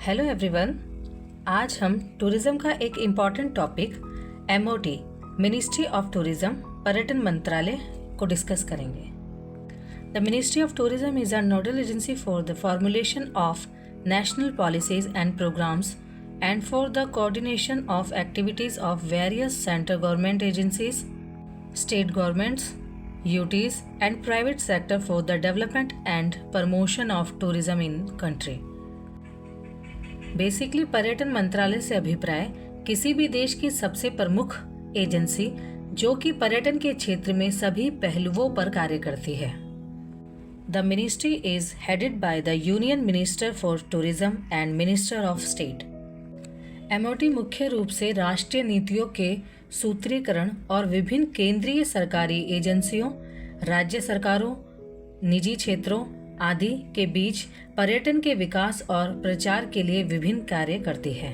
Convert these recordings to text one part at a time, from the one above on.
Hello everyone. आज हम tourism का एक important topic MOT ministry of tourism पर्यटन मंत्रालय को डिस्कस करेंगे। The ministry of tourism is a nodal agency for the formulation of national policies and programmes and for the coordination of activities of various central government agencies, state governments, UTs and private sector for the development and promotion of tourism in country. Basically पर्यटन मंत्रालय से अभिप्राय किसी भी देश की सबसे प्रमुख एजेंसी जो कि पर्यटन के क्षेत्र में सभी पहलुओं पर कार्य करती है। The ministry is headed by the union minister for tourism and minister of state. MOT मुख्य रूप से राष्ट्रीय नीतियों के सूत्रीकरण और विभिन्न केंद्रीय सरकारी एजेंसियों, राज्य सरकारों, निजी क्षेत्रों आदि के बीच पर्यटन के विकास और प्रचार के लिए विभिन्न कार्य करती है।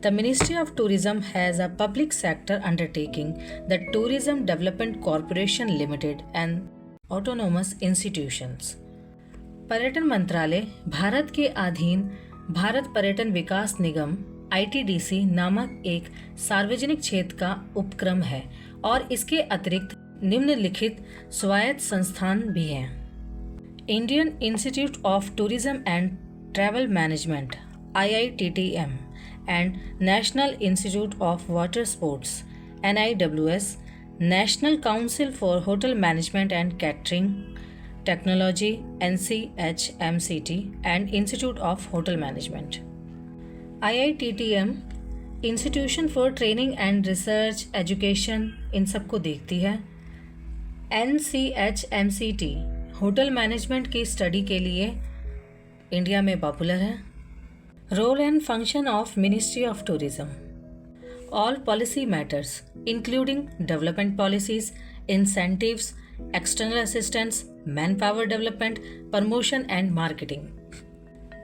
The ministry of tourism has a public sector undertaking the tourism development corporation limited and autonomous institutions. पर्यटन मंत्रालय भारत के अधीन भारत पर्यटन विकास निगम ITDC नामक एक सार्वजनिक क्षेत्र का उपक्रम है और इसके अतिरिक्त निम्नलिखित स्वायत्त संस्थान भी हैं। Indian institute of tourism and travel management IITTM and national institute of water sports NIWS, national council for hotel management and catering technology NCHMCT and institute of hotel management. IITTM institution for training and research education इन सबको देखती है। NCHMCT hotel management की study के लिए India में popular है। Role and function of ministry of tourism. All policy matters including development policies, incentives, external assistance, man power development, promotion and marketing.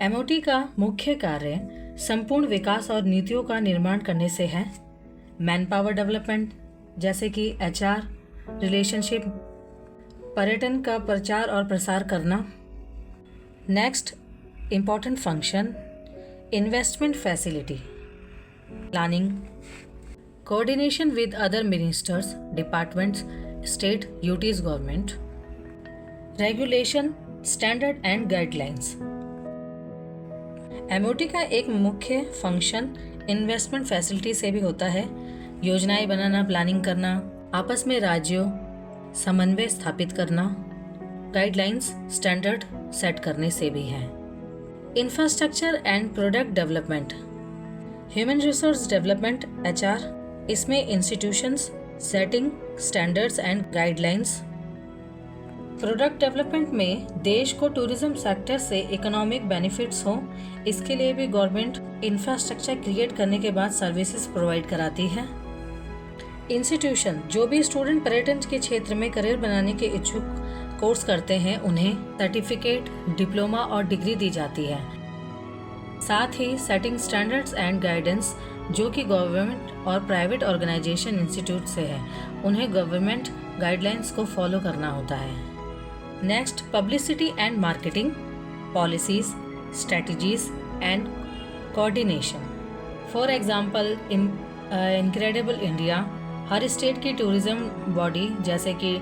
MOT का मुख्य कार्य संपूर्ण विकास और नीतियों का निर्माण करने से है। मैन पावर डेवलपमेंट जैसे कि HR, रिलेशनशिप, पर्यटन का प्रचार और प्रसार करना। Next important function investment facility, planning, coordination with other ministers, departments, state, UTs government, regulation, standard and guidelines. MOT का एक मुख्य फंक्शन इन्वेस्टमेंट फैसिलिटी से भी होता है। योजनाएं बनाना, प्लानिंग करना, आपस में राज्यों समन्वय स्थापित करना, गाइडलाइंस, स्टैंडर्ड सेट करने से भी है। Infrastructure and product development, human resource development HR, इसमें institutions, setting standards and guidelines. Product development में देश को टूरिज्म सेक्टर से इकोनॉमिक बेनिफिट्स हो, इसके लिए भी गवर्नमेंट इंफ्रास्ट्रक्चर क्रिएट करने के बाद सर्विसेज प्रोवाइड कराती है। इंस्टीट्यूशन, जो भी स्टूडेंट पर्यटन के क्षेत्र में करियर बनाने के इच्छुक कोर्स करते हैं उन्हें सर्टिफिकेट, डिप्लोमा और डिग्री दी जाती है। साथ ही सेटिंग स्टैंडर्ड्स एंड गाइडेंस जो कि गवर्नमेंट और प्राइवेट ऑर्गेनाइजेशन इंस्टीट्यूट से है, उन्हें गवर्नमेंट गाइडलाइंस को फॉलो करना होता है। Next publicity and marketing, policies, strategies and coordination. For example incredible India, her state की टूरिज्म बॉडी जैसे कि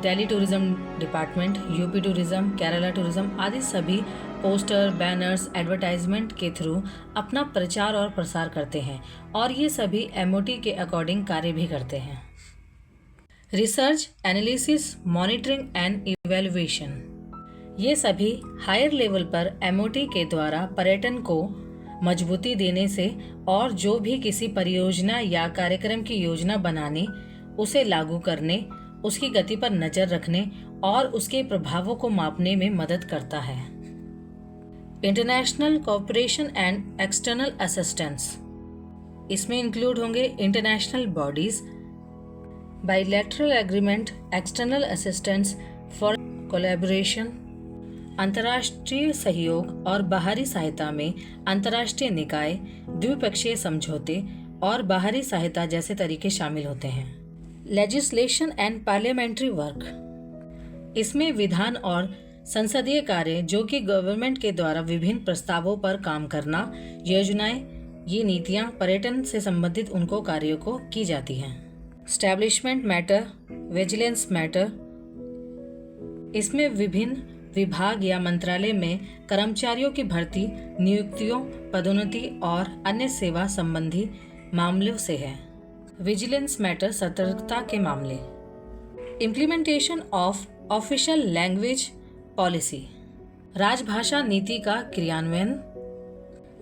Delhi tourism department, UP tourism, Kerala tourism आदि सभी पोस्टर, बैनर्स, एडवर्टाइजमेंट के थ्रू अपना प्रचार और प्रसार करते हैं और ये सभी MOT के अकॉर्डिंग कार्य भी करते हैं। Research, analysis, monitoring and evaluation, ये सभी हायर लेवल पर MOT के द्वारा पर्यटन को मजबूती देने से और जो भी किसी परियोजना या कार्यक्रम की योजना बनाने, उसे लागू करने, उसकी गति पर नज़र रखने और उसके प्रभावों को मापने में मदद करता है। International cooperation and external assistance, इसमें इंक्लूड होंगे international bodies, bilateral agreement, external assistance for collaboration, अंतर्राष्ट्रीय सहयोग और बाहरी सहायता में अंतर्राष्ट्रीय निकाय, द्विपक्षीय समझौते और बाहरी सहायता जैसे तरीके शामिल होते हैं। लेजिस्लेशन एंड पार्लियामेंट्री वर्क, इसमें विधान और संसदीय कार्य जो कि गवर्नमेंट के द्वारा विभिन्न प्रस्तावों पर काम करना, योजनाएं, ये नीतियां पर्यटन से संबंधित उनको कार्यों को की जाती हैं। एस्टैब्लिशमेंट मैटर, विजिलेंस मैटर, इसमें विभिन्न विभाग या मंत्रालय में कर्मचारियों की भर्ती, नियुक्तियों, पदोन्नति और अन्य सेवा संबंधी मामलों से है। विजिलेंस मैटर सतर्कता के मामले। Implementation of official language policy, राजभाषा नीति का क्रियान्वयन।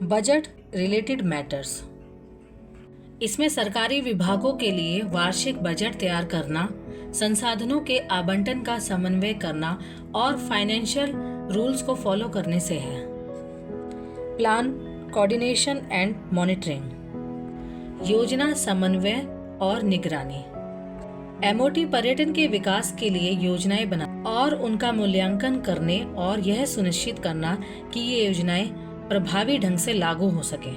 बजट रिलेटेड मैटर्स, इसमें सरकारी विभागों के लिए वार्षिक बजट तैयार करना, संसाधनों के आवंटन का समन्वय करना और फाइनेंशियल रूल्स को फॉलो करने से है। प्लान, कोऑर्डिनेशन एंड मॉनिटरिंग, योजना समन्वय और निगरानी। एमओटी पर्यटन के विकास के लिए योजनाएं बना और उनका मूल्यांकन करने और यह सुनिश्चित करना कि ये योजनाएं प्रभावी ढंग से लागू हो सके।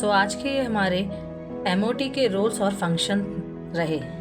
आज के हमारे एमओटी के रोल्स और फंक्शन रहे।